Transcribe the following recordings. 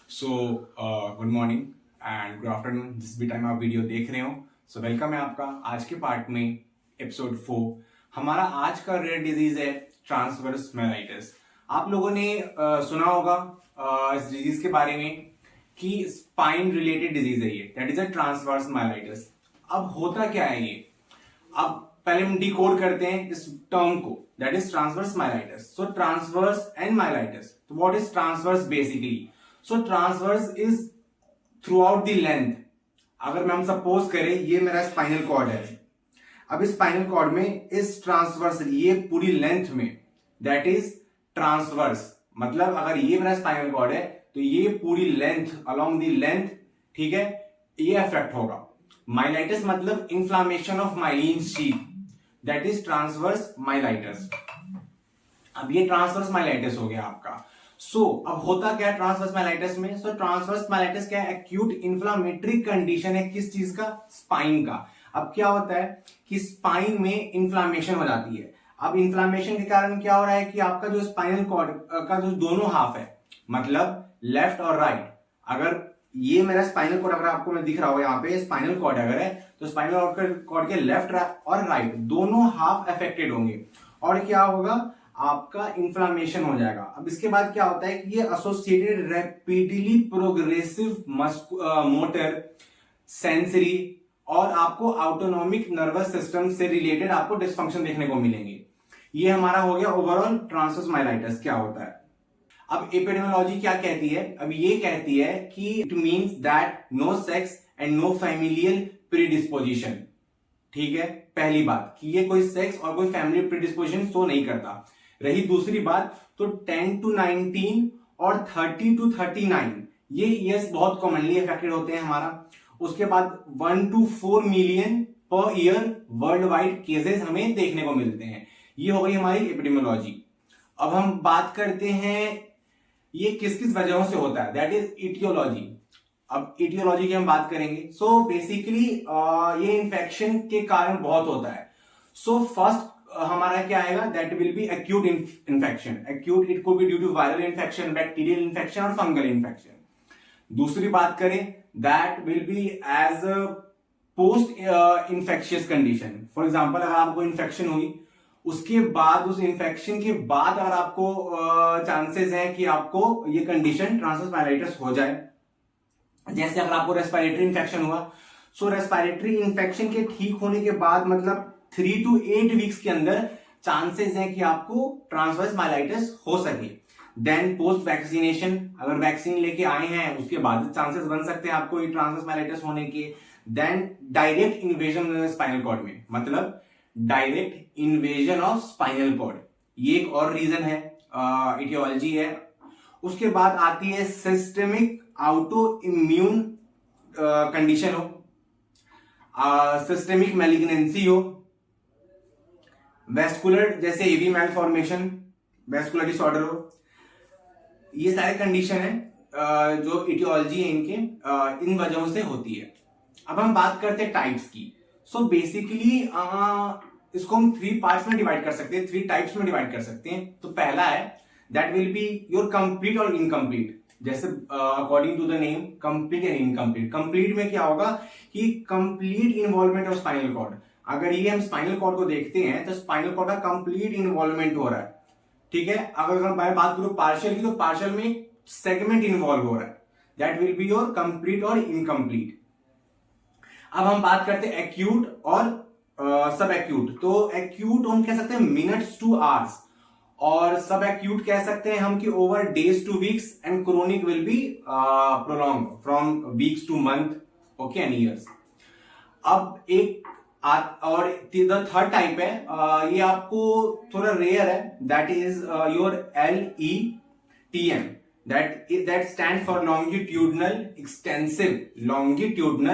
So good morning and good afternoon, जिस भी time आप वीडियो देख रहे हो। सो वेलकम है आपका आज के पार्ट में, एपिसोड 4। हमारा आज का रेयर डिजीज है ट्रांसवर्स माइलाइटिस। आप लोगों ने सुना होगा इस डिजीज के बारे में कि स्पाइन रिलेटेड डिजीज है ये, that is a transverse myelitis. अब होता क्या है ये, अब पहले हम डिकोड करते हैं इस टर्म को, that is transverse myelitis. So transverse and myelitis, तो what is transverse basically? So transverse is throughout the length. अगर हम सपोज करें ये मेरा स्पाइनल कॉर्ड है, अब इस स्पाइनल कॉर्ड में इस ट्रांसवर्स ये पूरी लेंथ में, दैट इज ट्रांसवर्स। मतलब अगर ये मेरा स्पाइनल कॉर्ड है तो ये पूरी लेंथ, अलोंग द लेंथ, ठीक है, ये अफेक्ट होगा। माइलाइटिस मतलब inflammation of myelin sheath, that is transverse myelitis. अब ये ट्रांसवर्स माइलाइटिस हो गया आपका। अब होता क्या है ट्रांसवर्स माइलाइटिस में? ट्रांसवर्स माइलाइटिस क्या है? एक्यूट इन्फ्लामेटरी कंडीशन है। किस चीज का? स्पाइन का। अब क्या होता है कि स्पाइन में इन्फ्लामेशन हो जाती है। अब इन्फ्लामेशन के कारण क्या हो रहा है कि आपका जो स्पाइनल कॉर्ड का जो दोनों हाफ है, मतलब लेफ्ट और राइट, अगर ये मेरा स्पाइनल कॉर्ड अगर आपको मैं दिख रहा हो यहाँ पे स्पाइनल कॉर्ड अगर है, तो स्पाइनल कॉर्ड के लेफ्ट और राइट दोनों हाफ अफेक्टेड होंगे। और क्या होगा? आपका इन्फ्लामेशन हो जाएगा। अब इसके बाद क्या होता है कि ये associated rapidly progressive motor, sensory और आपको ऑटोनॉमिक नर्वस सिस्टम से रिलेटेड आपको डिस्फंक्शन देखने को मिलेंगे। ये हमारा हो गया ओवरऑल ट्रांसवर्स माइलाइटिस क्या होता है। अब एपिडेमियोलॉजी क्या कहती है? अब ये कहती है कि it means that no sex and no familial predisposition. ठीक है, पहली बात कि ये कोई सेक्स और कोई फैमिली प्रीडिस्पोजिशन शो नहीं करता। रही दूसरी बात, तो 10 to 19 और 30 to 39 ये ईयर्स बहुत कॉमनली अफेक्टेड होते हैं हमारा। उसके बाद 1 to 4 million per year world wide cases हमें देखने को मिलते हैं। ये हो गई हमारी एपिडेमियोलॉजी। अब हम बात करते हैं ये किस किस वजहों से होता है, दैट इज इटियोलॉजी। अब इटियोलॉजी की हम बात करेंगे। सो बेसिकली ये इन्फेक्शन के कारण बहुत होता है। सो फर्स्ट हमारा क्या आएगा? That will be acute infection. Acute it could be due to viral infection, bacterial infection और फंगल इन्फेक्शन। दूसरी बात करें, that will be as post infectious condition. For example अगर आपको इन्फेक्शन हुई, उसके बाद उस इन्फेक्शन के बाद अगर आपको चांसेस हैं कि आपको ये कंडीशन ट्रांसवर्स माइलाइटिस हो जाए। जैसे अगर आपको रेस्पिरेटरी इन्फेक्शन हुआ, सो रेस्पिरेटरी इन्फेक्शन के ठीक होने के बाद मतलब 3 to 8 वीक्स के अंदर चांसेस हैं कि आपको ट्रांसवर्स माइलाइटिस हो सके। देन पोस्ट वैक्सीनेशन, अगर वैक्सीन लेके आए हैं उसके बाद चांसेस बन सकते हैं आपको ये ट्रांसवर्स माइलाइटिस होने के। Then direct invasion spinal cord में, मतलब direct invasion of spinal cord, ये एक और रीजन है, इटियोलॉजी है। उसके बाद आती है सिस्टेमिक ऑटो इम्यून कंडीशन हो, सिस्टेमिक मैलिग्नेंसी हो, वेस्कुलर जैसे एवी मैलफॉर्मेशन, वेस्कुलर डिसऑर्डर हो। ये सारे कंडीशन है जो इटियोलॉजी है इनके, इन वजहों से होती है। अब हम बात करते हैं टाइप्स की। सो बेसिकली इसको हम 3 पार्ट्स में डिवाइड कर सकते हैं, 3 टाइप्स में डिवाइड कर सकते हैं। तो पहला है that will be your complete और इनकम्प्लीट। जैसे according to the name complete and incomplete. Complete में क्या होगा कि complete involvement of spinal cord. अगर ये हम स्पाइनल कॉर्ड को देखते हैं तो स्पाइनल कॉर्ड का कंप्लीट इन्वॉल्वमेंट हो रहा है, ठीक है। अगर मैं बात करूं पार्शियल की, तो पार्शियल में सेगमेंट इन्वॉल्व हो रहा है, that will be your complete और इनकम्प्लीट। अब हम बात करते हैं एक्यूट और सब एक्यूट। तो एक्यूट हम कह सकते हैं मिनट्स टू आवर्स, और सब एक्यूट कह सकते हैं हम कि over days two weeks, and chronic will be prolong from weeks two month, okay, and years. अब एक और द थर्ड टाइप है, ये आपको थोड़ा रेयर है, that is your LETM, that stands for longitudinal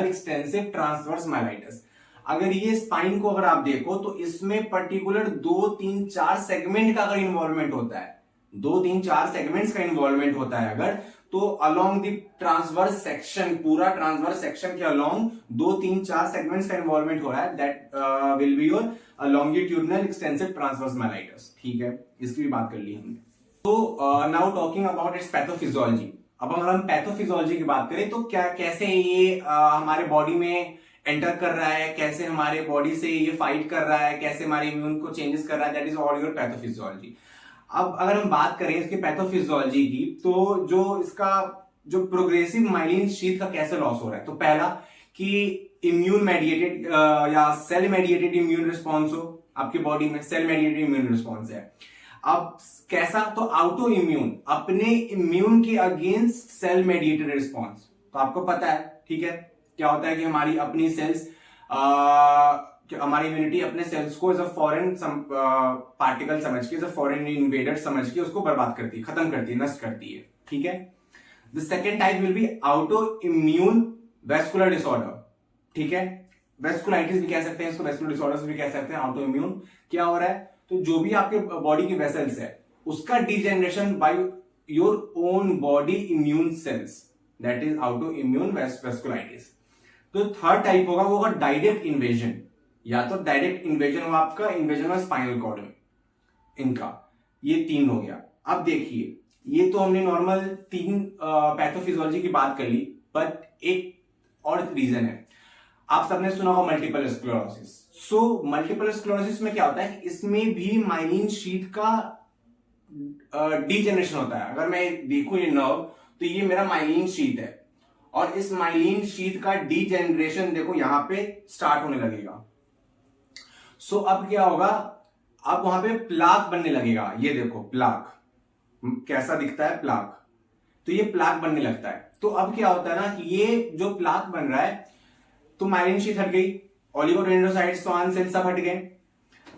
extensive transverse myelitis। अगर ये स्पाइन को अगर आप देखो तो इसमें पर्टिकुलर 2, 3, 4 सेगमेंट का अगर इन्वॉल्वमेंट होता है, 2, 3, 4 सेगमेंट्स का इन्वॉल्वमेंट होता है अगर, तो अलोंग द ट्रांसवर्स सेक्शन, पूरा ट्रांसवर्स सेक्शन के अलोंग 2, 3, 4 सेगमेंट्स का इन्वॉल्वमेंट हो रहा है, that will be your longitudinal extensive transverse myelitis. ठीक है, इसकी भी बात कर ली हमने। तो now talking about it's pathophysiology. अब अगर हम पैथोफिजियोलॉजी की बात करें तो क्या कैसे ये हमारे बॉडी में एंटर कर रहा है, कैसे हमारे बॉडी से ये फाइट कर रहा है, कैसे हमारे इम्यून को चेंजेस कर रहा है, that is all your pathophysiology. अब अगर हम बात करें इसके पैथोफिजियोलॉजी की, तो जो इसका जो प्रोग्रेसिव माइलिन शीथ का कैसे लॉस हो रहा है, तो पहला कि इम्यून मेडिएटेड या सेल मेडिएटेड इम्यून रिस्पॉन्स हो, आपके बॉडी में सेल मेडिएटेड इम्यून रिस्पॉन्स है। अब कैसा, तो ऑटो इम्यून, अपने इम्यून के अगेंस्ट सेल मेडिएटेड रिस्पॉन्स। तो आपको पता है, ठीक है, क्या होता है कि हमारी अपनी सेल्स हमारी इम्यूनिटी अपने सेल्स को एज अ फॉरेन पार्टिकल समझ के, एज अ फॉरेन इन्वेडर समझ के उसको बर्बाद करती है, खत्म करती है, नष्ट करती है, ठीक है। The second type will be auto immune vascular disorder, ठीक है, वेस्कुलाइटिस भी कह सकते हैं इसको, वेस्कुलर डिसऑर्डर्स भी कह सकते हैं। ऑटो इम्यून क्या हो रहा है, तो जो भी आपके बॉडी की वेसल्स है उसका degeneration by your own body immune cells, that is auto immune vasculitis. तो थर्ड टाइप होगा वो होगा डायरेक्ट इन्वेजन, या तो डायरेक्ट इन्वेजन हो आपका, इन्वेजन हो स्पाइनल कॉर्ड में, इनका ये तीन हो गया। अब देखिए, ये तो हमने नॉर्मल तीन पैथोफिजियोलॉजी की बात कर ली, बट एक और रीजन है, आप सबने सुना होगा multiple sclerosis. So multiple sclerosis में क्या होता है, इसमें भी माइलिन शीथ का डीजेनरेशन होता है। अगर मैं देखूं ये नर्व, तो ये मेरा माइलिन शीथ है, और इस माइलिन शीथ का डीजेनरेशन देखो यहां पे स्टार्ट होने लगेगा। सो अब क्या होगा, अब वहां पे प्लाक बनने लगेगा, ये देखो प्लाक कैसा दिखता है, प्लाक, तो ये प्लाक बनने लगता है। तो अब क्या होता है ना कि ये जो प्लाक बन रहा है, तो माइलिन शीथ हट गई, ओलिगोडेंड्रोसाइट्स, स्वान सेल सब हट गए,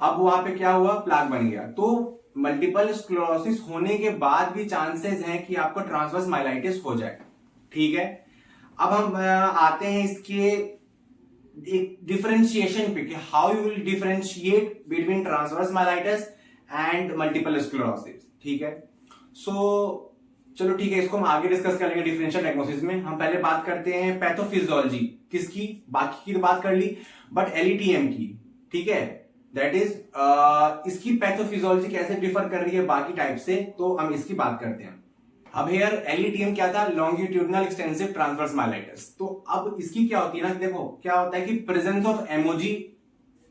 अब वहां पे क्या हुआ, प्लाक बन गया। तो मल्टीपल स्क्लेरोसिस होने के बाद भी चांसेस हैं कि आपको ट्रांसवर्स माइलाइटिस हो जाए, ठीक है। अब हम आते हैं इसके एक डिफरेंशिएशन पे कि how you will differentiate between transverse myelitis and multiple sclerosis, ठीक है। सो चलो ठीक है, इसको हम आगे डिस्कस करेंगे डिफरेंशियल डायग्नोसिस में। हम पहले बात करते हैं पैथोफिजियोलॉजी किसकी, बाकी की तो बात कर ली, बट एलईटीएम की, ठीक है, दैट इज इसकी पैथोफिजियोलॉजी कैसे डिफर कर रही है बाकी टाइप से, तो हम इसकी बात करते हैं। अब हेयर एलईटीएम क्या था, लॉन्गिट्यूडिनल एक्सटेंसिव ट्रांसवर्स माइलाइटिस। तो अब इसकी क्या होती है ना, देखो क्या होता है कि presence of MOG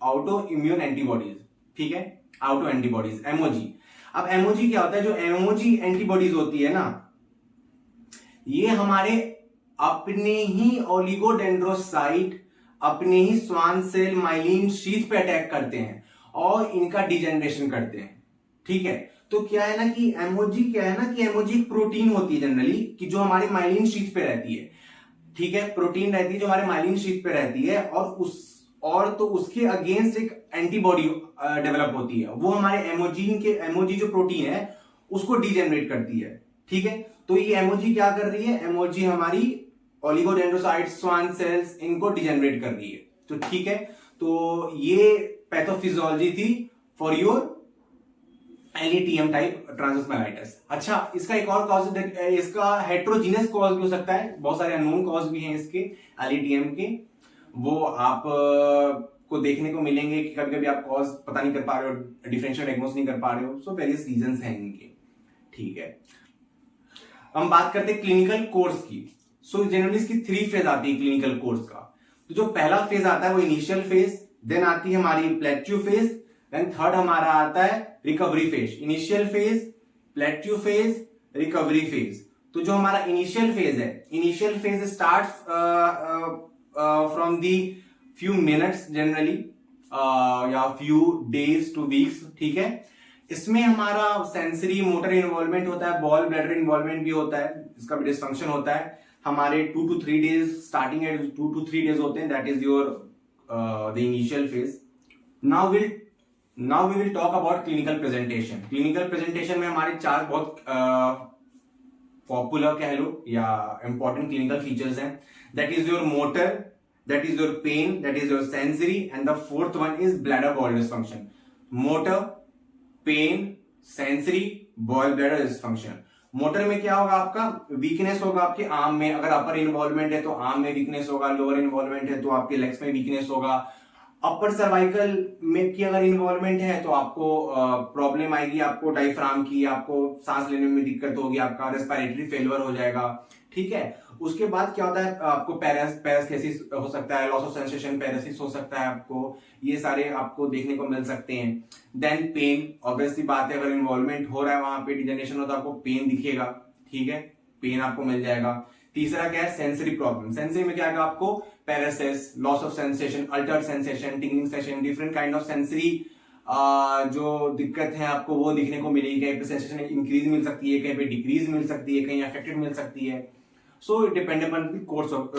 auto immune antibodies, ठीक है, ऑटो एंटीबॉडीज एमओजी। अब एमओजी क्या होता है, जो एमओजी एंटीबॉडीज होती है ना, ये हमारे अपने ही ओलिगोडेंड्रोसाइट, अपने ही स्वान सेल माइलिन शीथ पे अटैक करते हैं और इनका डिजेनरेशन करते हैं, ठीक है। तो क्या है ना कि एमओजी क्या है ना कि एमओजी एक प्रोटीन होती है जनरली, कि जो हमारे माइलिन शीथ पे रहती है, ठीक है, प्रोटीन रहती है जो हमारे माइलिन शीथ पे रहती है, और तो उसके अगेंस्ट एक एंटीबॉडी डेवलप होती है, वो हमारे एमओजी जो प्रोटीन है उसको डिजेनरेट करती है, ठीक है। तो ये एमओजी क्या कर रही है, एमओजी हमारी ओलिगोडेंड्रोसाइट्स, स्वान सेल्स, इनको डिजेनरेट कर रही है, तो ठीक है। तो ये पैथोफिजियोलॉजी थी for your LETM type transverse myelitis. अच्छा, इसका एक और कॉज, इसका हेट्रोजीनियस कॉज भी हो सकता है, बहुत सारे अननोन कॉज भी हैं इसके एलईटीएम के, वो आप को देखने को मिलेंगे कि कभी कभी आप कॉज पता नहीं कर पा रहे हो, डिफरेंशियल डायग्नोस नहीं कर पा रहे हो, सो वेरियस रीजंस हैं इनके, ठीक है। हम बात करते हैं क्लिनिकल कोर्स की। सो जनरली इसकी 3 फेज आती है क्लिनिकल कोर्स का। तो जो पहला फेज आता है वो इनिशियल फेज, देन आती है हमारी प्लेट्यू फेज, देन थर्ड हमारा आता है recovery phase. Initial phase, plateau phase, recovery phase. तो जो हमारा इनिशियल फेज है, initial phase start from the few minutes generally या few days to weeks, ठीक है। इसमें हमारा सेंसरी मोटर इन्वॉल्वमेंट होता है, बॉल ब्लैडर इन्वॉल्वमेंट भी होता है, इसका भी डिस्फंक्शन होता है। हमारे 2 to 3 days, starting at 2 to 3 days होते हैं, that is your the initial phase. Now we will talk about clinical presentation. Clinical presentation में हमारे 4 बहुत पॉपुलर कह लो या इंपॉर्टेंट क्लिनिकल फीचर्स हैं, that is your motor, that is your pain, that is your sensory, and the fourth one is bladder ball dysfunction. Motor, pain, sensory, ball bladder dysfunction. Motor में क्या होगा, आपका weakness होगा आपके arm में, अगर अपर involvement है तो आर्म में वीकनेस होगा, लोअर इन्वॉल्वमेंट है तो आपके लेग्स में वीकनेस होगा, अपर सर्वाइकल में की अगर इन्वॉल्वमेंट है तो आपको प्रॉब्लम आएगी, आपको डायफ्राम की, आपको सांस लेने में दिक्कत होगी, आपका रेस्पिरेटरी फेलियर हो जाएगा। ठीक है, उसके बाद क्या होता है, आपको पैरास्थेसिस हो सकता है, लॉस ऑफ सेंसेशन पैरासिस हो सकता है, आपको ये सारे आपको देखने को मिल सकते हैं। देन पेन, ऑब्वियसली बात है, अगर इन्वॉल्वमेंट हो रहा है वहां पे डिजेनरेशन हो तो आपको पेन दिखेगा। ठीक है, पेन आपको मिल जाएगा। तीसरा क्या है, सेंसरी प्रॉब्लम। सेंसरी में क्या आएगा आपको, paresis, loss of sensation, altered sensation, tingling sensation, different kind of sensory जो दिक्कत है आपको वो दिखने को मिलेगी। कहीं पे सेंसेशन इंक्रीज मिल सकती है, कहीं पे डिक्रीज मिल सकती है, कहीं अफेक्टेड मिल सकती है। So it depend upon the course of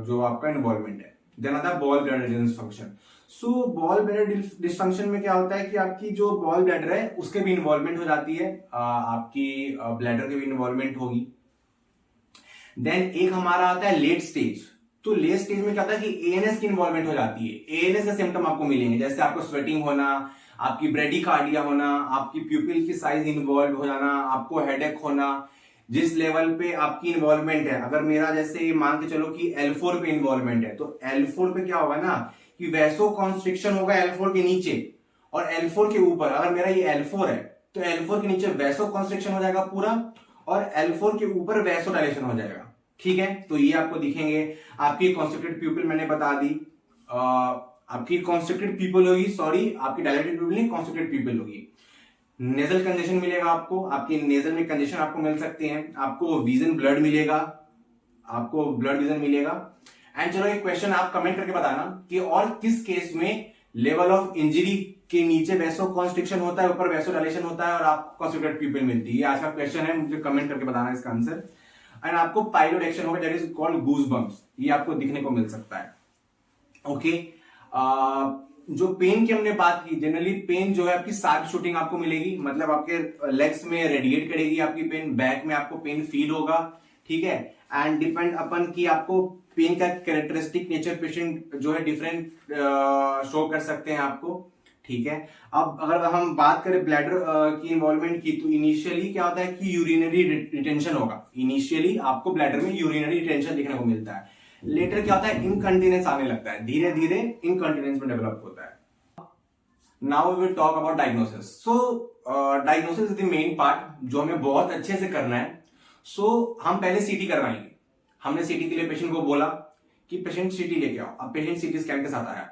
जो आपका इन्वॉल्वमेंट है। देन आता है बॉल ब्लैडर डिसफंक्शन। सो बॉल ब्लैडर डिसफंक्शन में क्या होता है कि आपकी जो बॉल ब्लैडर है उसके भी इन्वॉल्वमेंट हो जाती है, आपकी ब्लैडर की भी इन्वॉल्वमेंट होगी। देन एक हमारा आता है लेट स्टेज। तो लेट स्टेज में क्या होता है कि एएनएस की इन्वॉल्वमेंट हो जाती है। एएनएस के सिम्टम आपको मिलेंगे, जैसे आपको स्वेटिंग होना, आपकी ब्रेडिकार्डिया होना, आपकी प्यूपिल की साइज इन्वॉल्व हो जाना, आपको हेडेक होना। जिस लेवल पे आपकी इन्वॉल्वमेंट है, अगर मेरा जैसे मान के चलो कि L4 पे इन्वॉल्वमेंट है, तो L4 पे क्या होगा ना कि वैसो कॉन्स्ट्रिक्शन होगा L4 के नीचे, और L4 के ऊपर, अगर मेरा ये L4 है तो L4 के नीचे वैसो कॉन्स्ट्रिक्शन हो जाएगा पूरा, और L4 के ऊपर वैसो डायलेशन हो जाएगा। ठीक है, तो ये आपको दिखेंगे। आपकी कॉन्स्ट्रिक्टेड प्यूपिल मैंने बता दी, आपकी कॉन्स्ट्रिक्टेड प्यूपिल होगी, सॉरी आपकी डायलेटेड प्यूपिल नहीं, कॉन्स्ट्रिक्टेड प्यूपिल होगी। नेजल कंजेशन मिलेगा आपको, आपकी नेजल में कंजेशन आपको मिल सकते हैं, आपको विजन ब्लड मिलेगा, आपको ब्लड विजन मिलेगा। एंड चलो एक क्वेश्चन आप कमेंट करके बताना कि और किस केस में लेवल ऑफ इंजरी के नीचे वैसो कॉन्स्ट्रिक्शन होता है, ऊपर वैसो डायलेशन होता है और आपको कॉन्स्ट्रिक्टेड प्यूपिल मिलती है। ये आज का क्वेश्चन है, मुझे कमेंट करके बताना इसका आंसर। एंड आपको पाइलोडेक्शन होगा, that is called goose bumps, ये आपको दिखने को मिल सकता है। ओके, जो पेन की हमने बात की, जनरली पेन जो है आपकी शार्प शूटिंग आपको मिलेगी, मतलब आपके लेग्स में रेडिएट करेगी आपकी पेन, बैक में आपको पेन फील होगा। ठीक है, एंड डिपेंड अपन की आपको पेन का कैरेक्टरिस्टिक नेचर पेशेंट जो है डिफरेंट शो कर सकते हैं आपको। ठीक है, अब अगर हम बात करें ब्लैडर की इन्वॉल्वमेंट की, तो इनिशियली क्या होता है कि यूरिनरी रिटेंशन होगा। इनिशियली आपको ब्लैडर में यूरिनरी रिटेंशन देखने को मिलता है। लेटर क्या होता है, इनकंटिनेंस आने लगता है, धीरे धीरे इनकंटिनेंस में डेवलप होता है। Now we will talk about diagnosis. So diagnosis is the main part जो हमें बहुत अच्छे से करना है। सो हम पहले सीटी करवाएंगे। हमने सीटी के लिए पेशेंट को बोला कि पेशेंट सीटी लेके आओ। अब पेशेंट सीटी स्कैन के साथ आया।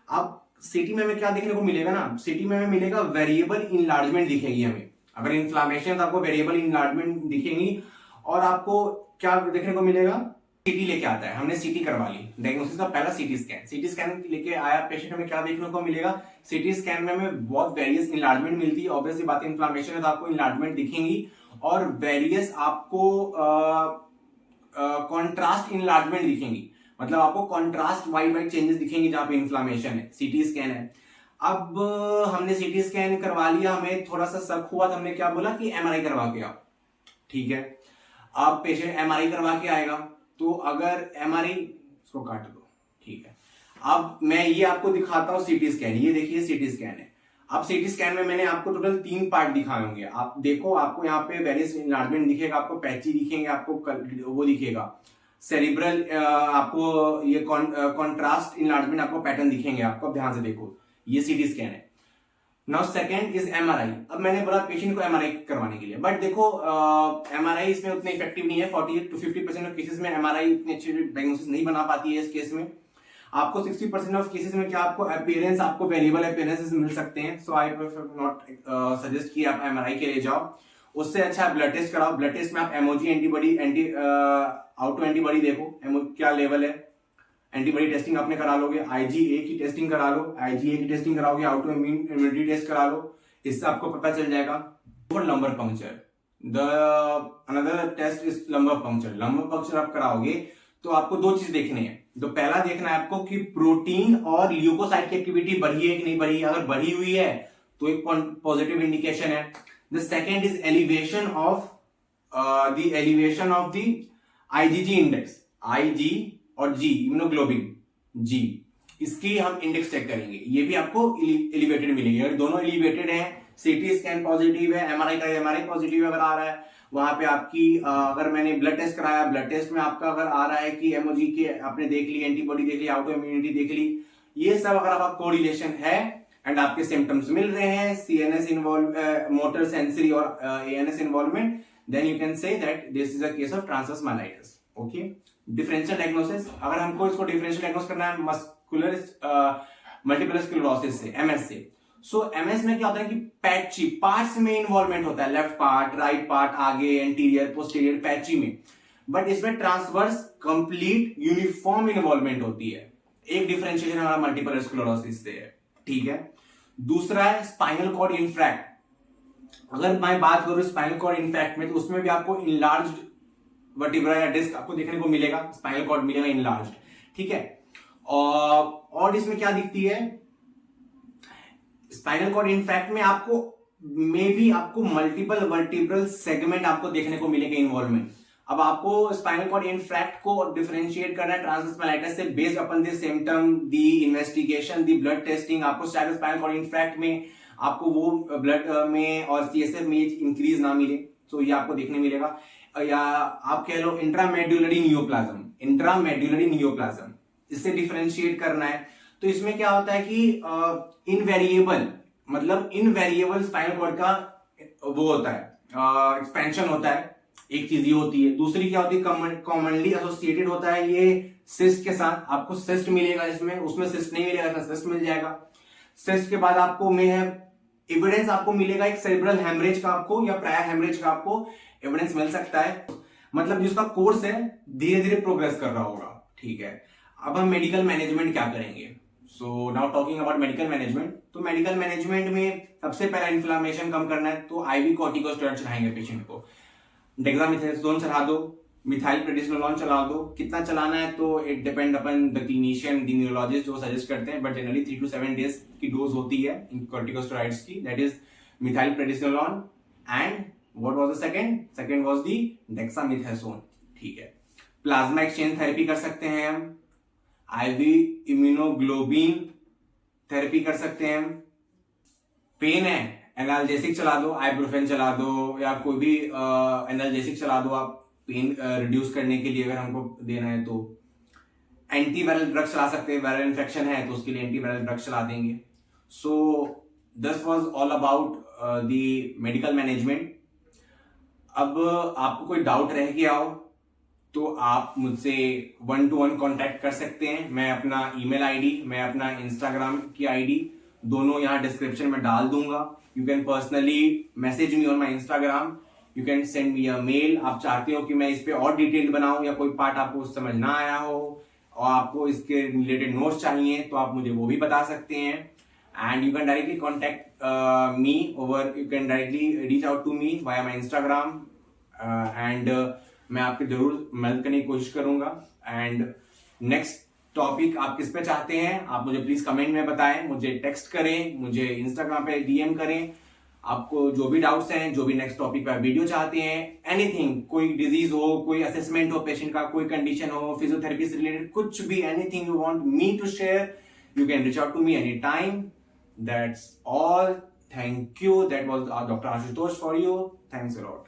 अब सीटी में हमें क्या देखने को मिलेगा ना, सीटी में हमें मिलेगा वेरिएबल इनलार्जमेंट दिखेगी हमें। अगर इन्फ्लामेशन है तो आपको वेरिएबल इनलार्जमेंट दिखेंगी, और आपको क्या देखने को मिलेगा, सीटी लेके आता है, हमने सीटी करवा ली, डायग्नोसिस का पहला सीटी स्कैन। सीटी स्कैन लेके आया पेशेंट, हमें क्या देखने को मिलेगा, सीटी स्कैन में हमें बहुत वेरियस इनलार्जमेंट मिलती है। ऑब्वियसली बात है, इन्फ्लामेशन है तो आपको इनलार्जमेंट दिखेंगी, और वेरियस आपको कॉन्ट्रास्ट इनलार्जमेंट दिखेंगी, मतलब आपको कॉन्ट्रास्ट वाइट वाइट चेंजेस दिखेंगे जहां पे इन्फ्लामेशन है, सीटी स्कैन है। अब हमने सीटी स्कैन करवा लिया, हमें थोड़ा सा शक हुआ तो हमने क्या बोला कि एमआरआई करवा के आओ। ठीक है, अब पेशेंट एमआरआई करवा के आएगा, तो अगर एमआरआई, इसको काट दो। ठीक है, अब मैं ये आपको दिखाता हूं सीटी स्कैन। ये देखिए सीटी स्कैन है। अब सीटी स्कैन में मैंने आपको टोटल 3 पार्ट दिखाए होंगे। आप देखो, आपको यहाँ पे वेरियस इनलार्जमेंट दिखेगा, आपको पैची दिखेंगे, आपको वो दिखेगा सेरिब्रल, आपको ये कॉन्ट्रास्ट इनलार्जमेंट आपको पैटर्न दिखेंगे आपको। अब ध्यान से देखो, ये सीटी स्कैन है। Now second is MRI. अब मैंने बोला पेशेंट को एमआरआई करवाने के लिए, बट देखो एमआरआई इसमें उतने इफेक्टिव नहीं है। 48 to 50% ऑफ केसेस में एमआरआई इतनी अच्छी डायग्नोसिस नहीं बना पाती है। इस केस में आपको 60% ऑफ केसेस में क्या आपको अपीयरेंस, आपको वेरिएबल अपीयरेंसेस मिल सकते हैं। सो आई प्रेफर नॉट सजेस्ट कि आप एमआरआई के लिए जाओ। उससे अच्छा ब्लड टेस्ट कराओ। ब्लड टेस्ट में आप एमओजी एंटीबॉडी, ऑटो एंटीबॉडी देखो क्या लेवल है। एंटीबॉडी टेस्टिंग आपने करा लोगे, आईजीए की टेस्टिंग करा लो, आईजीए की टेस्टिंग कराओगे, ऑटो इम्यूनिटी टेस्ट करा लो, इससे आपको पता चल जाएगा। और lumbar puncture, another test is lumbar puncture. Lumbar puncture आप कराओगे तो आपको 2 चीज देखने हैं। तो पहला देखना है आपको कि प्रोटीन और ल्यूकोसाइट की एक्टिविटी बढ़ी है कि नहीं बढ़ी। अगर बढ़ी हुई है तो एक पॉजिटिव इंडिकेशन है। The second is elevation of the IgG index, IG और जी इम्यूनोग्लोबिन जी, इसकी हम इंडेक्स चेक करेंगे। ये भी आपको एलिवेटेड मिलेगी। अगर दोनों एलिवेटेड है, सीटी स्कैन पॉजिटिव है, एमआरआई का एमआरआई पॉजिटिव अगर आ रहा है, वहां पे आपकी अगर मैंने ब्लड टेस्ट कराया, ब्लड टेस्ट में आपका अगर आ रहा है कि एमओजी के आपने देख ली, एंटीबॉडी देख ली, ऑटो इम्यूनिटी देख ली, ये सब अगर आपका कोरिलेशन है एंड आपके सिम्टम्स मिल रहे हैं, सीएनएस इन्वॉल्व, मोटर सेंसरी और ANS involvement, then you can say that this is a case of transverse myelitis. Okay, differential diagnosis, अगर हमको इसको डिफरेंशियल डायग्नोस करना है मस्कुलर मल्टीपल स्क्लेरोसिस से, एमएस से, सो एमएस में क्या होता है कि पैची पार्ट्स में इन्वॉल्वमेंट होता है, लेफ्ट पार्ट, राइट पार्ट, आगे, एंटीरियर, पोस्टीरियर, पैची में, बट इसमें ट्रांसवर्स कंप्लीट यूनिफॉर्म इन्वॉल्वमेंट होती है। एक डिफरेंशिएशन हमारा मल्टीपल स्क्लेरोसिस से है, ठीक है। दूसरा है स्पाइनल कॉर्ड इन्फ्रैक्ट। अगर मैं बात करूं स्पाइनल कॉर्ड इन्फ्रैक्ट में, तो उसमें भी आपको इनलार्ज्ड वर्टिब्रा या डिस्क आपको देखने को मिलेगा, स्पाइनल कॉर्ड मिलेगा इनलार्ज्ड, ठीक है। और इसमें क्या दिखती है, स्पाइनल कॉर्ड इन्फ्रैक्ट में आपको आपको मल्टीपल वर्टिब्रल सेगमेंट आपको देखने को मिलेगा इन्वॉल्वमेंट। अब आपको स्पाइनल कॉर्ड इन्फ्रैक्ट को डिफरेंशिएट करना है ट्रांसवर्स माइलाइटिस से based upon the symptom, the investigation, the blood testing. आपको शायद स्पाइनल कॉर्ड इन्फ्रैक्ट में आपको वो ब्लड में और सीएसएफ में इंक्रीज ना मिले, तो ये आपको देखने मिलेगा। या आप कह लो इंट्रामेड्युलरी नियोप्लाज्म, इससे डिफरेंशिएट करना है। तो इसमें क्या होता है कि इनवेरिएबल स्पाइनल कॉर्ड का वो होता है, एक्सपेंशन होता है, एक चीज ये होती है। दूसरी क्या होती है, कॉमनली एसोसिएटेड होता है ये सिस्ट के साथ, आपको सिस्ट मिलेगा इसमें, उसमें सिस्ट नहीं मिलेगा, इसमें सिस्ट मिल जाएगा। सिस्ट के बाद आपको एविडेंस आपको मिलेगा एक सेरेब्रल हेमरेज का, आपको या प्रायर हेमरेज का आपको एविडेंस मिल सकता है, मतलब जिसका कोर्स है धीरे धीरे प्रोग्रेस कर रहा होगा, ठीक है। अब हम मेडिकल मैनेजमेंट क्या करेंगे, so now talking about medical management. तो मेडिकल मैनेजमेंट में सबसे पहला इन्फ्लामेशन कम करना है, तो आईवी कॉर्टिकोस्टेरॉइड चलाएंगे पेशेंट को, डेक्सामेथासोन चला दो, मिथाइल प्रेडिसोलोन चला दो। कितना चलाना है तो it depend upon the clinician, the neurologist जो सजेस्ट करते हैं, बट जनरली 3 to 7 डेज की डोज होती है इन कॉर्टिकोस्टेरॉइड्स की, that is methyl prednisolone and what was the second was the dexamethasone, ठीक है। प्लाज्मा एक्सचेंज थेरेपी कर सकते हैं हम, आईवी इम्यूनोग्लोबिन थेरेपी कर सकते हैं हम। पेन है, एनाल्जेसिक चला दो, आइब्रोफेन चला दो, या कोई भी एनाल्जेसिक चला दो आप पेन रिड्यूस करने के लिए, अगर हमको देना है तो। एंटीवायरल ड्रग चला सकते हैं, वायरल इन्फेक्शन है तो उसके लिए एंटीवायरल ड्रग चला देंगे। So this was all about the medical management. अब आपको कोई डाउट रह गया हो तो आप मुझसे 1-to-1 कांटेक्ट कर सकते हैं। मैं अपना ईमेल आईडी, मैं अपना इंस्टाग्राम की आईडी दोनों यहाँ डिस्क्रिप्शन में डाल दूंगा। You can personally message me on my Instagram, you can send me a mail. आप चाहते हो कि मैं इस पे और डिटेल बनाऊं या कोई पार्ट आपको समझ ना आया हो और आपको इसके रिलेटेड नोट्स चाहिए तो आप मुझे वो भी बता सकते हैं। And you can directly contact me over, you can directly reach out to me via my Instagram and मैं आपके जरूर मदद करने की कोशिश करूंगा। एंड नेक्स्ट टॉपिक आप किस पे चाहते हैं आप मुझे प्लीज कमेंट में बताएं, मुझे टेक्स्ट करें, मुझे इंस्टाग्राम पे डीएम करें। आपको जो भी डाउट्स हैं, जो भी नेक्स्ट टॉपिक पे वीडियो चाहते हैं, एनीथिंग, कोई डिजीज हो, कोई असेसमेंट हो पेशेंट का, कोई कंडीशन हो, फिजियोथेरेपी से रिलेटेड कुछ भी, anything you want me to share, you can reach out to me anytime. That's all. Thank you. That was Dr. Ashutosh for you. Thanks a lot.